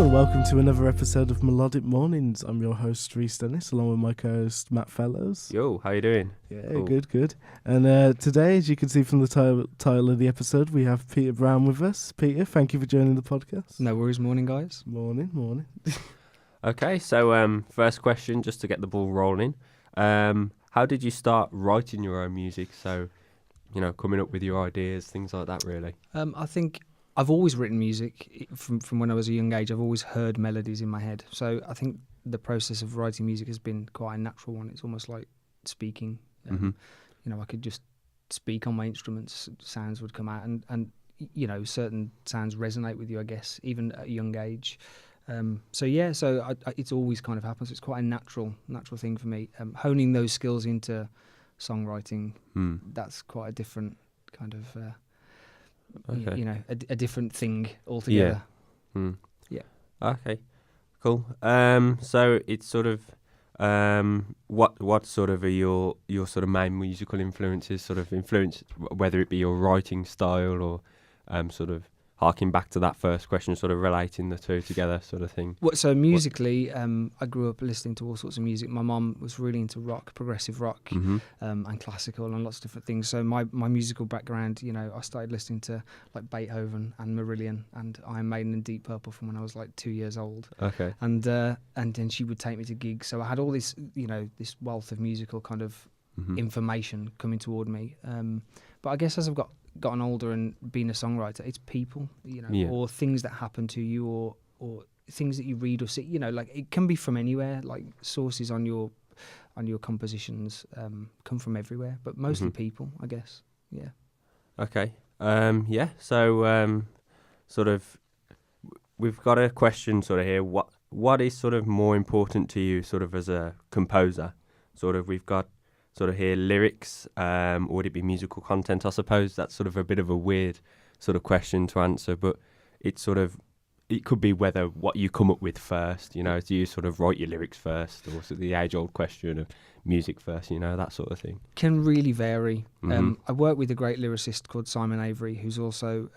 and welcome to another episode of Melodic Mornings. I'm your host, Reece Dennis, along with my co-host, Matt Fellows. Yo, how you doing? Yeah, Cool. good. And today, as you can see from the title of the episode, we have Peter Brown with us. Peter, thank you for joining the podcast. No worries, morning guys. Morning. Okay, so first question, just to get the ball rolling. How did you start writing your own music? So, coming up with your ideas, things like that, really. I think I've always written music from when I was a young age. I've always heard melodies in my head. So I think the process of writing music has been quite a natural one. It's almost like speaking. I could just speak on my instruments, sounds would come out, and certain sounds resonate with you, I guess, even at a young age. It's always kind of happened. So it's quite a natural thing for me. Honing those skills into songwriting, that's quite a different kind of, a different thing altogether. Yeah. Okay, cool. So it's sort of, what sort of are your sort of main musical influences, whether it be your writing style or sort of harking back to that first question, sort of relating the two together sort of thing. So musically, I grew up listening to all sorts of music. My mum was really into rock, progressive rock, and classical and lots of different things. So my musical background, I started listening to like Beethoven and Marillion and Iron Maiden and Deep Purple from when I was like 2 years old. Okay. And then she would take me to gigs. So I had all this, this wealth of musical kind of information coming toward me. But I guess as I've gotten older and been a songwriter, it's people, or things that happen to you, or things that you read or see, like it can be from anywhere. Like sources on your compositions come from everywhere, but mostly people, I guess. Yeah. Okay. So sort of we've got a question sort of here. What is sort of more important to you sort of as a composer? Sort of we've got sort of here lyrics, or would it be musical content? I suppose that's sort of a bit of a weird sort of question to answer, but it could be whether what you come up with first, do you sort of write your lyrics first, or sort of the age-old question of music first, that sort of thing? Can really vary. I work with a great lyricist called Simon Avery, who's also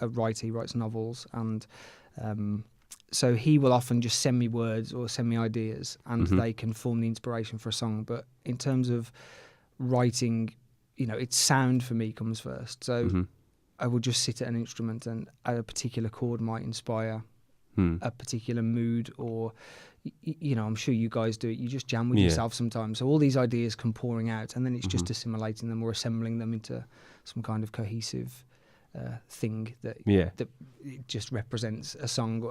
a writer. He writes novels, and so he will often just send me words or send me ideas, and they can form the inspiration for a song. But in terms of writing, it's sound for me comes first. So I will just sit at an instrument, and a particular chord might inspire a particular mood, or I'm sure you guys do it. You just jam with yourself sometimes. So all these ideas come pouring out, and then it's just assimilating them or assembling them into some kind of cohesive thing that it just represents a song.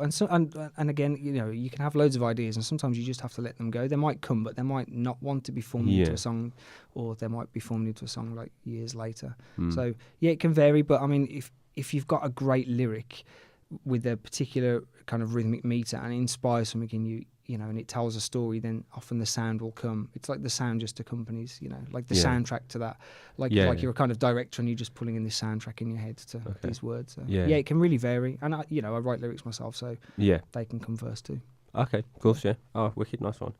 And again, you can have loads of ideas, and sometimes you just have to let them go. They might come, but they might not want to be formed into a song, or they might be formed into a song like years later. So it can vary. But I mean, if you've got a great lyric with a particular kind of rhythmic meter and it inspires something in you, and it tells a story, then often the sound will come. It's like the sound just accompanies, like the soundtrack to that. Like you're a kind of director and you're just pulling in this soundtrack in your head to these words. So, it can really vary. And I write lyrics myself, so they can come first too. Okay, cool, yeah. Oh, wicked, nice one.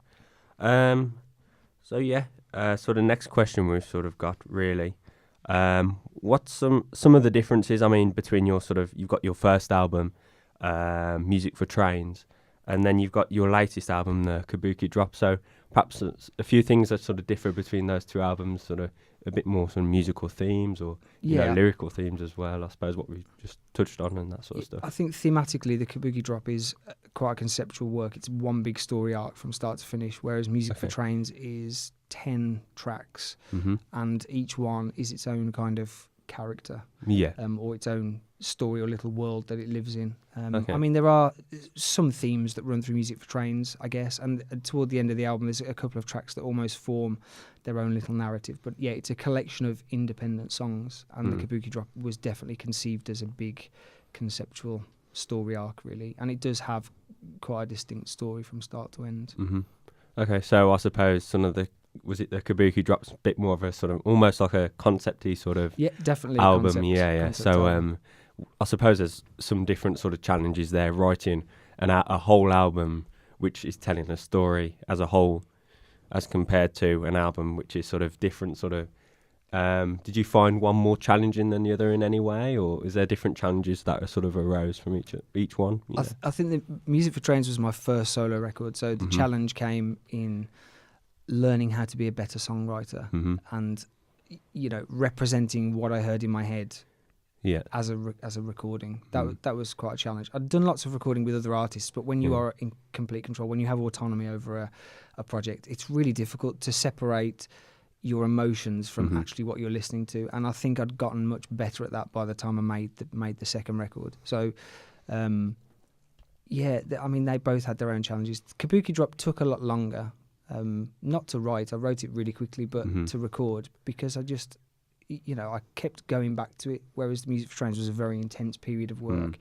So the next question we've sort of got really, what's some of the differences, between you've got your first album, Music for Trains, and then you've got your latest album, the Kabuki Drop. So perhaps a few things that sort of differ between those two albums, sort of a bit more sort of musical themes or lyrical themes as well, I suppose, what we've just touched on and that sort of stuff. I think thematically the Kabuki Drop is quite a conceptual work. It's one big story arc from start to finish, whereas Music for Trains is 10 tracks, and each one is its own kind of character, or its own story or little world that it lives in. There are some themes that run through Music for Trains, I guess, and toward the end of the album there's a couple of tracks that almost form their own little narrative. But it's a collection of independent songs, and the Kabuki Drop was definitely conceived as a big conceptual story arc, really, and it does have quite a distinct story from start to end. Okay, so I suppose was it the Kabuki Drop's a bit more of a sort of almost like a concept-y sort of definitely album, concept So album. I suppose there's some different sort of challenges there, writing a whole album which is telling a story as a whole, as compared to an album which is sort of different sort of Did you find one more challenging than the other in any way, or is there different challenges that sort of arose from each one? I think the Music for Trains was my first solo record, so the challenge came in learning how to be a better songwriter and representing what I heard in my head as a recording. That was quite a challenge. I'd done lots of recording with other artists, but when you are in complete control, when you have autonomy over a project, it's really difficult to separate your emotions from actually what you're listening to. And I think I'd gotten much better at that by the time I made the second record. So they both had their own challenges. Kabuki Drop took a lot longer, not to write. I wrote it really quickly, but to record, because I just, I kept going back to it, whereas the Music for Trains was a very intense period of work.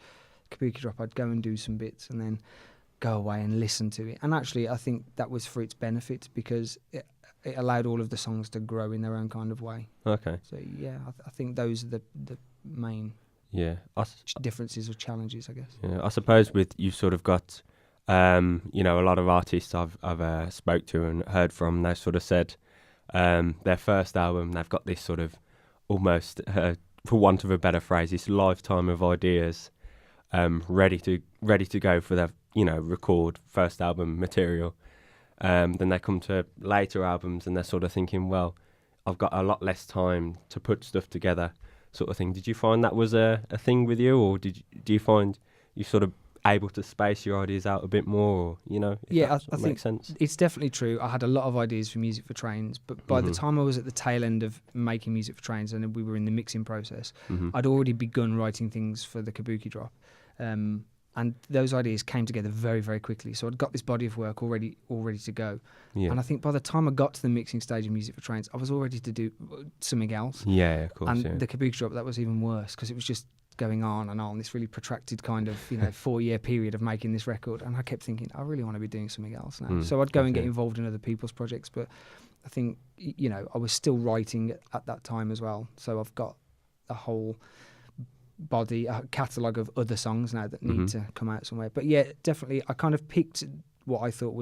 Kabuki Drop, I'd go and do some bits and then go away and listen to it. And actually, I think that was for its benefit, because it allowed all of the songs to grow in their own kind of way. Okay. So, yeah, I think those are the main differences or challenges, I guess. Yeah, I suppose with you sort of got, a lot of artists I've spoke to and heard from, they sort of said their first album, they've got this sort of almost, for want of a better phrase, this lifetime of ideas ready to go for their, record first album material. Then they come to later albums and they're sort of thinking, well, I've got a lot less time to put stuff together, sort of thing. Did you find that was a thing with you, or do you find you sort of able to space your ideas out a bit more, or, I think makes sense? It's definitely true. I had a lot of ideas for Music for Trains, but by the time I was at the tail end of making Music for Trains and we were in the mixing process, I'd already begun writing things for the Kabuki Drop. And those ideas came together very, very quickly. So I'd got this body of work all ready to go. Yeah. And I think by the time I got to the mixing stage of Music for Trains, I was all ready to do something else. Yeah, of course. And the Kabuki Drop, that was even worse, because it was just going on, this really protracted kind of 4-year period of making this record. And I kept thinking, I really want to be doing something else now. So I'd go and get involved in other people's projects. But I think, I was still writing at that time as well. So I've got a whole a catalogue of other songs now that need to come out somewhere. But yeah, definitely I kind of picked what I thought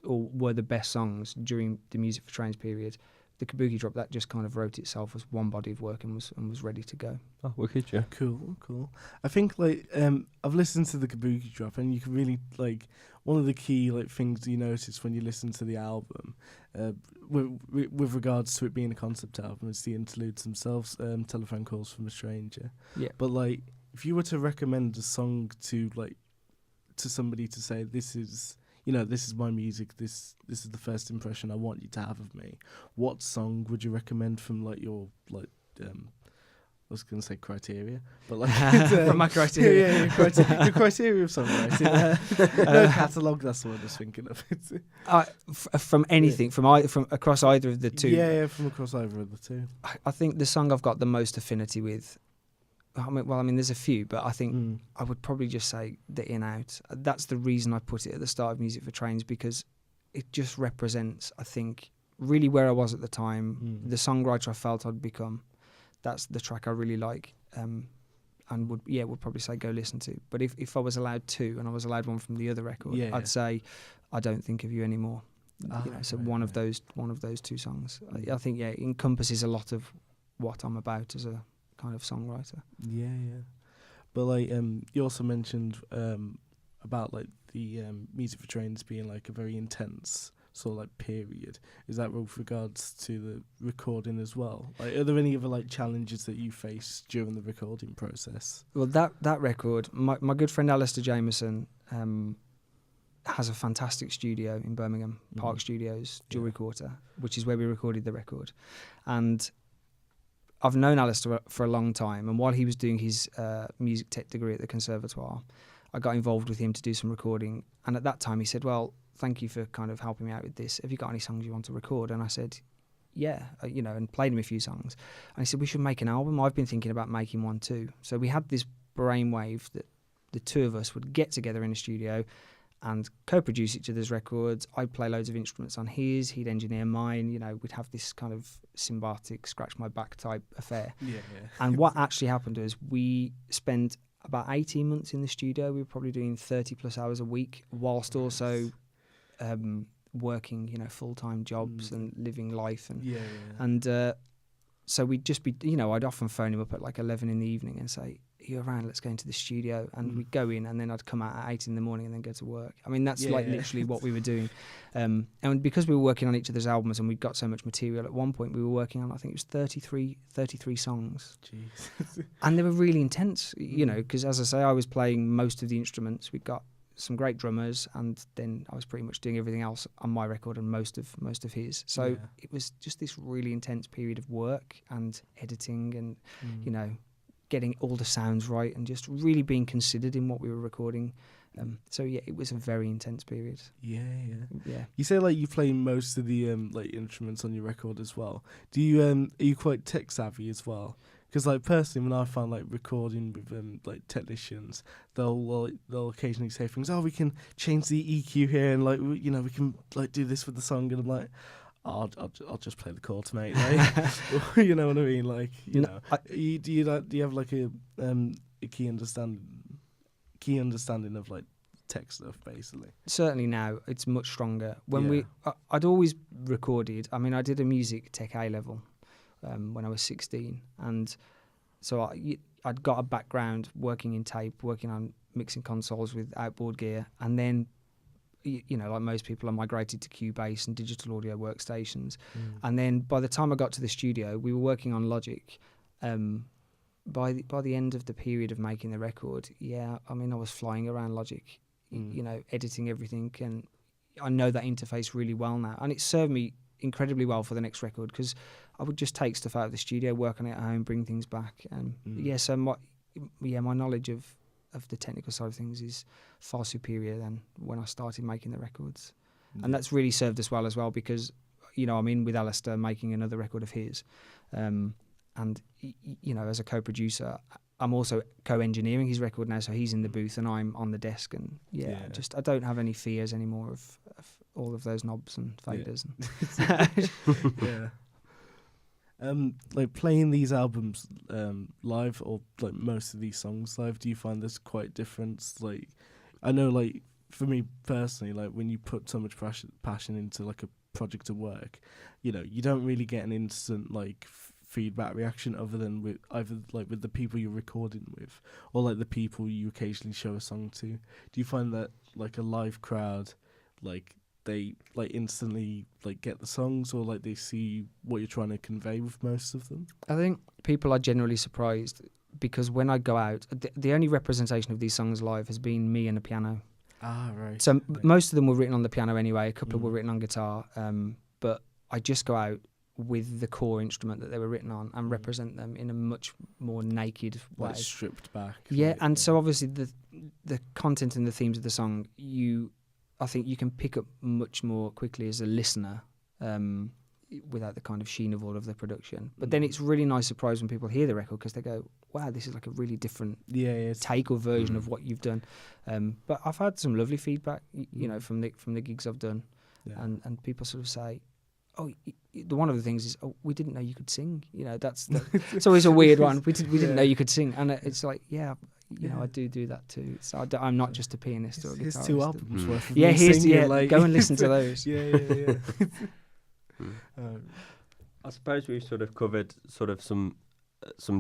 were the best songs during the Music for Trains period. The Kabuki Drop, that just kind of wrote itself as one body of work and was ready to go. Oh, wicked, yeah. Cool. I think I've listened to the Kabuki Drop, and you can really one of the key things you notice when you listen to the album, with regards to it being a concept album, is the interludes themselves. Telephone Calls from a Stranger. Yeah. But if you were to recommend a song to somebody to say, this is my music, this is the first impression I want you to have of me, what song would you recommend from your I was going to say criteria, but from my criteria, the criteria of songwriting. No catalogue, that's what I was thinking of. From anything, from across either of the two. Yeah, from across either of the two. I think the song I've got the most affinity with, there's a few, but I think I would probably just say the In Out. That's the reason I put it at the start of Music for Trains, because it just represents, I think, really where I was at the time, the songwriter I felt I'd become. That's the track I really like, and would probably say go listen to. But if I was allowed two, and I was allowed one from the other record, I'd say I Don't Think of You Anymore. One of those two songs. I think it encompasses a lot of what I'm about as a kind of songwriter. Yeah. But you also mentioned about the Music for Trains being a very intense sort of period. Is that with regards to the recording as well? Are there any other challenges that you faced during the recording process? Well, that record, my good friend Alistair Jameson has a fantastic studio in Birmingham, Park Studios, Jewellery Quarter, which is where we recorded the record. And I've known Alistair for a long time, and while he was doing his music tech degree at the Conservatoire, I got involved with him to do some recording. And at that time he said, well, thank you for kind of helping me out with this. Have you got any songs you want to record? And I said, yeah, and played him a few songs. And he said, we should make an album. I've been thinking about making one too. So we had this brainwave that the two of us would get together in a studio and co-produce each other's records. I'd play loads of instruments on his, he'd engineer mine. We'd have this kind of symbiotic, scratch my back type affair. Yeah. And what actually happened was we spent about 18 months in the studio. We were probably doing 30 plus hours a week, whilst also working, full-time jobs and living life. And so we'd just be, I'd often phone him up at like 11 in the evening and say, "Are you around? Let's go into the studio." And we'd go in, and then I'd come out at 8 in the morning and then go to work. I mean, that's literally what we were doing. And because we were working on each other's albums and we'd got so much material, at one point we were working on, I think it was 33 songs. Jeez. And they were really intense, because as I say, I was playing most of the instruments. We'd got some great drummers, and then I was pretty much doing everything else on my record and most of his. So it was just this really intense period of work and editing and, getting all the sounds right and just really being considered in what we were recording. So it was a very intense period. Yeah. Yeah. You say like you play most of the like instruments on your record as well. Do you are you quite tech savvy as well? Because like personally, when I find like recording with like technicians, they'll occasionally say things. Oh, we can change the EQ here, and like we can like do this with the song, and I'm like, I'll just play the chords, mate. Like, you know what I mean? Like, do you have like a key understanding of like tech stuff, basically? Certainly now it's much stronger. I'd always recorded. I mean, I did a music tech A level when I was 16, and so I'd got a background working in tape, working on mixing consoles with outboard gear, and then like most people, I migrated to Cubase and digital audio workstations. And then by the time I got to the studio, we were working on Logic. By the end of the period of making the record, I was flying around Logic, editing everything, and I know that interface really well now, and it served me incredibly well for the next record, because I would just take stuff out of the studio, work on it at home, bring things back, and so my knowledge of the technical side of things is far superior than when I started making the records. And that's really served us well as well, because I'm in with Alistair making another record of his, and as a co-producer, I'm also co-engineering his record now, so he's in the booth and I'm on the desk, and I don't have any fears anymore of all of those knobs and faders. Like playing these albums live, or like most of these songs live, do you find there's quite difference? Like, I know, like for me personally, like when you put so much passion into like a project of work, you don't really get an instant like feedback reaction other than with either like with the people you're recording with or like the people you occasionally show a song to. Do you find that like a live crowd, like they like instantly like get the songs, or like they see what you're trying to convey with most of them? I think people are generally surprised, because when I go out, the only representation of these songs live has been me and a piano. Ah, right. So most of them were written on the piano anyway. A couple were written on guitar, but I just go out with the core instrument that they were written on and represent them in a much more naked way, like stripped back. So obviously the content and the themes of the song, I think you can pick up much more quickly as a listener, without the kind of sheen of all of the production. But then it's a really nice surprise when people hear the record, because they go, wow, this is like a really different take or version of what you've done. But I've had some lovely feedback, from the gigs I've done, and people sort of say, oh, one of the things is, oh, we didn't know you could sing. It's always a weird one. We didn't know you could sing, and it's like, I do that too. So I'm not just a pianist or a guitarist. Here's 2 albums worth of go and listen to those. I suppose we've sort of covered sort of some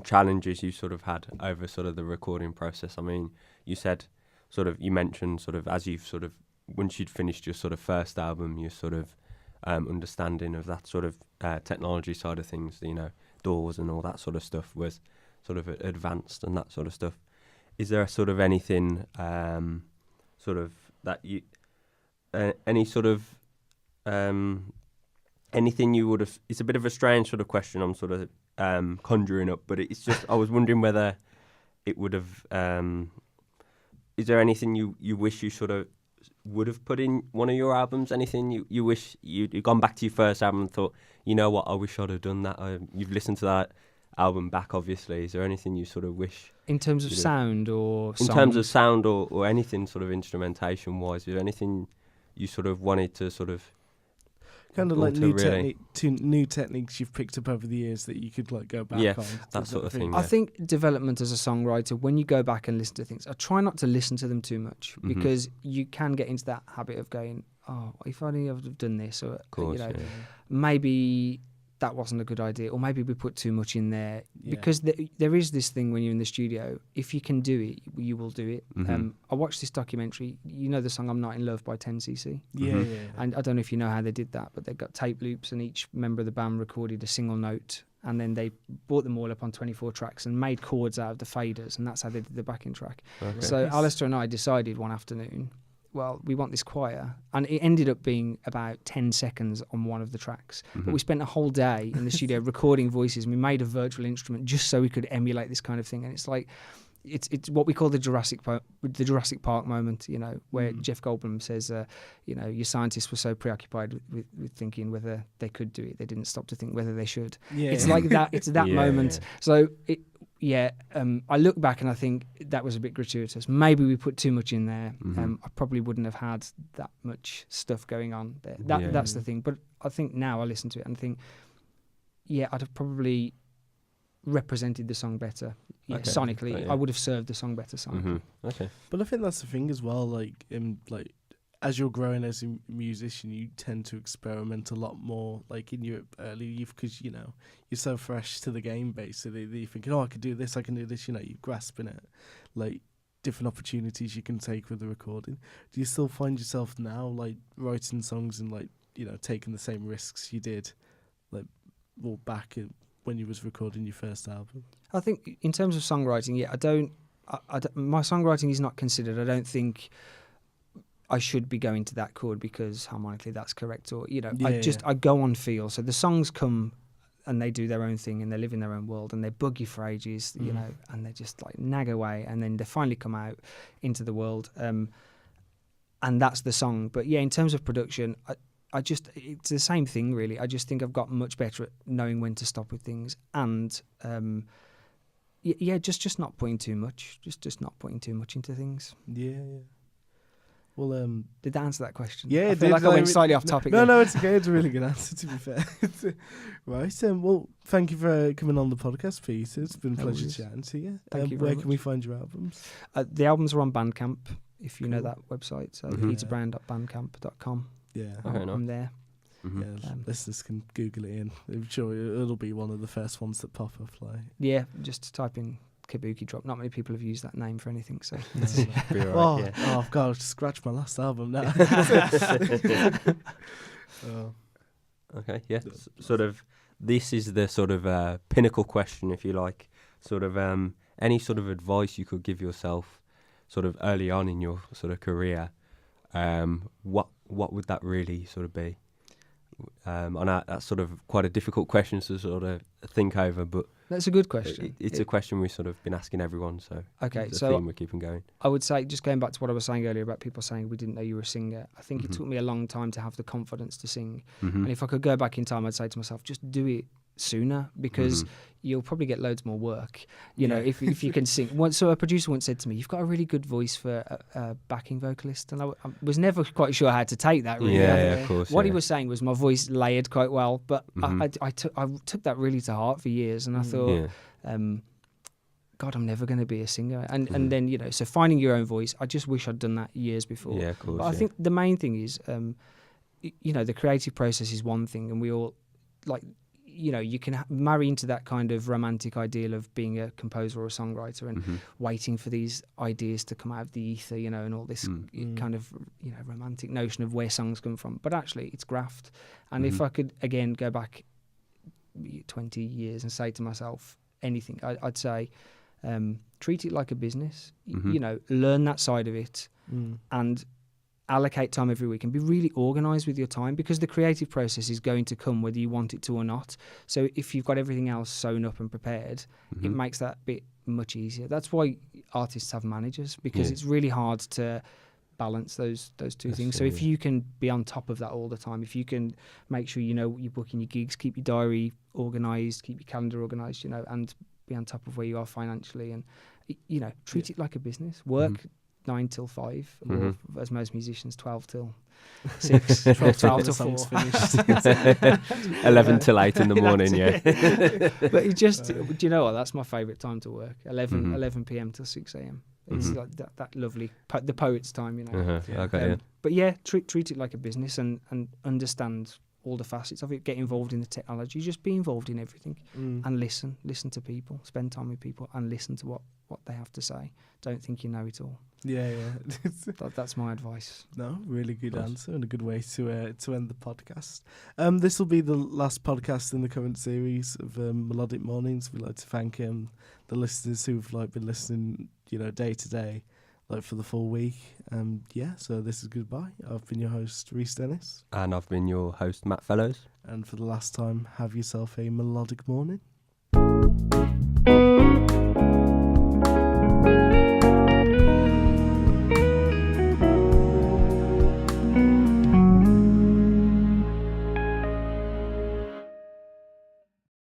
challenges you sort of had over sort of the recording process. I mean, you mentioned sort of as you've sort of, once you'd finished your sort of first album, your sort of understanding of that sort of technology side of things, DAWs and all that sort of stuff was sort of advanced and that sort of stuff. Is there sort of anything sort of that you any sort of anything you would have? It's a bit of a strange sort of question I'm sort of conjuring up, but it's just I was wondering whether it would have. Is there anything you wish you sort of would have put in one of your albums? Anything you wish you'd gone back to your first album and thought, you know what, I wish I'd have done that. You've listened to that album back, obviously. Is there anything you sort of wish in terms of sound or in terms of sound or anything sort of instrumentation wise? Is there anything you sort of wanted to sort of kind of like new techniques you've picked up over the years that you could like go back on? That sort of thing. I think development as a songwriter, when you go back and listen to things, I try not to listen to them too much, because you can get into that habit of going, oh, if only I would have done this, or maybe that wasn't a good idea, or maybe we put too much in there. Yeah. Because there is this thing when you're in the studio, if you can do it, you will do it. I watched this documentary, you know the song I'm Not in Love by 10cc? Yeah. And I don't know if you know how they did that, but they got tape loops and each member of the band recorded a single note, and then they brought them all up on 24 tracks and made chords out of the faders, and that's how they did the backing track. Okay. So Alistair and I decided one afternoon, well, we want this choir, and it ended up being about 10 seconds on one of the tracks. But we spent a whole day in the studio recording voices, and we made a virtual instrument just so we could emulate this kind of thing. And it's like, it's what we call the Jurassic Park moment, you know, where Jeff Goldblum says, you know, your scientists were so preoccupied with thinking whether they could do it, they didn't stop to think whether they should. Yeah. It's like that. It's that moment. Yeah. So I look back and I think that was a bit gratuitous. Maybe we put too much in there. I probably wouldn't have had that much stuff going on there. That's the thing. But I think now I listen to it and think, yeah, I'd have probably represented the song better. Yeah, Okay. sonically, I would have served the song better sonically. Okay. But I think that's the thing as well. Like as you're growing as a musician, you tend to experiment a lot more. Like in your early youth, because you know you're so fresh to the game. Basically, that you're thinking, "Oh, I could do this. I can do this." You know, you're grasping it, like different opportunities you can take with the recording. Do you still find yourself now like writing songs and like taking the same risks you did, like back when you was recording your first album? I think in terms of songwriting, I don't, my songwriting is not considered. I don't think I should be going to that chord because harmonically that's correct, or I go on feel. So the songs come and they do their own thing and they live in their own world and they bug you for ages, you know, and they just like nag away and then they finally come out into the world, and that's the song. But yeah, in terms of production, it's the same thing really. I just think I've got much better at knowing when to stop with things, and just not putting too much, just not putting too much into things. Yeah. Well, did that answer that question? Yeah, I feel like I went slightly off topic. No, it's okay. It's a really good answer, to be fair. Right. Well, thank you for coming on the podcast, Peter. It's been a pleasure chatting to you. Thank you very Where much. can we find your albums? The albums are on Bandcamp, if you know Cool. that website. So peterbrown.bandcamp.com. Yeah. Okay, I'm there. Yeah, listeners can Google it in. I'm sure it'll be one of the first ones that pop up. Like, Yeah, just type in Kabuki Drop. Not many people have used that name for anything, so I've got to scratch my last album now. Okay, yeah. Sort of, this is the sort of pinnacle question, if you like. Sort of any sort of advice you could give yourself sort of early on in your sort of career, what would that really sort of be? I know that's sort of quite a difficult question to sort of think over, but that's a good question. It's a question we've sort of been asking everyone, so okay, it's a so theme we're keeping going. I would say, just going back to what I was saying earlier about people saying we didn't know you were a singer, I think it took me a long time to have the confidence to sing. And if I could go back in time, I'd say to myself, just do it sooner, because you'll probably get loads more work, you know, if you can sing. So a producer once said to me, you've got a really good voice for a backing vocalist, and I was never quite sure how to take that really. Of course. What he was saying was my voice layered quite well, but I took that really to heart for years, and I thought, God, I'm never going to be a singer. And then, so finding your own voice, I just wish I'd done that years before. Yeah, of course. But I think the main thing is, the creative process is one thing, and we all, like, you can marry into that kind of romantic ideal of being a composer or a songwriter and waiting for these ideas to come out of the ether, and all this kind of, romantic notion of where songs come from. But actually, it's graft. And if I could, again, go back 20 years and say to myself anything, I'd say, treat it like a business, learn that side of it and allocate time every week and be really organised with your time, because the creative process is going to come whether you want it to or not. So if you've got everything else sewn up and prepared, it makes that bit much easier. That's why artists have managers, because it's really hard to balance those two things. So if you can be on top of that all the time, if you can make sure you're booking your gigs, keep your diary organised, keep your calendar organised, and be on top of where you are financially, and treat it like a business. Work 9 till 5, or as most musicians, 12 till 6, 12 till 4. Finished. 11 till 8 in the morning, But it just, do you know what? That's my favourite time to work. 11 p.m. till 6 a.m. It's like that lovely, the poet's time, Okay, But treat it like a business and understand all the facets of it. Get involved in the technology. Just be involved in everything and listen to people. Spend time with people and listen to what they have to say. Don't think you know it all. Yeah. That's my advice. No, really good answer and a good way to end the podcast. This will be the last podcast in the current series of Melodic Mornings. We'd like to thank the listeners who've been listening, day to day, for the full week. So this is goodbye. I've been your host, Rhys Dennis. And I've been your host, Matt Fellows. And for the last time, have yourself a melodic morning.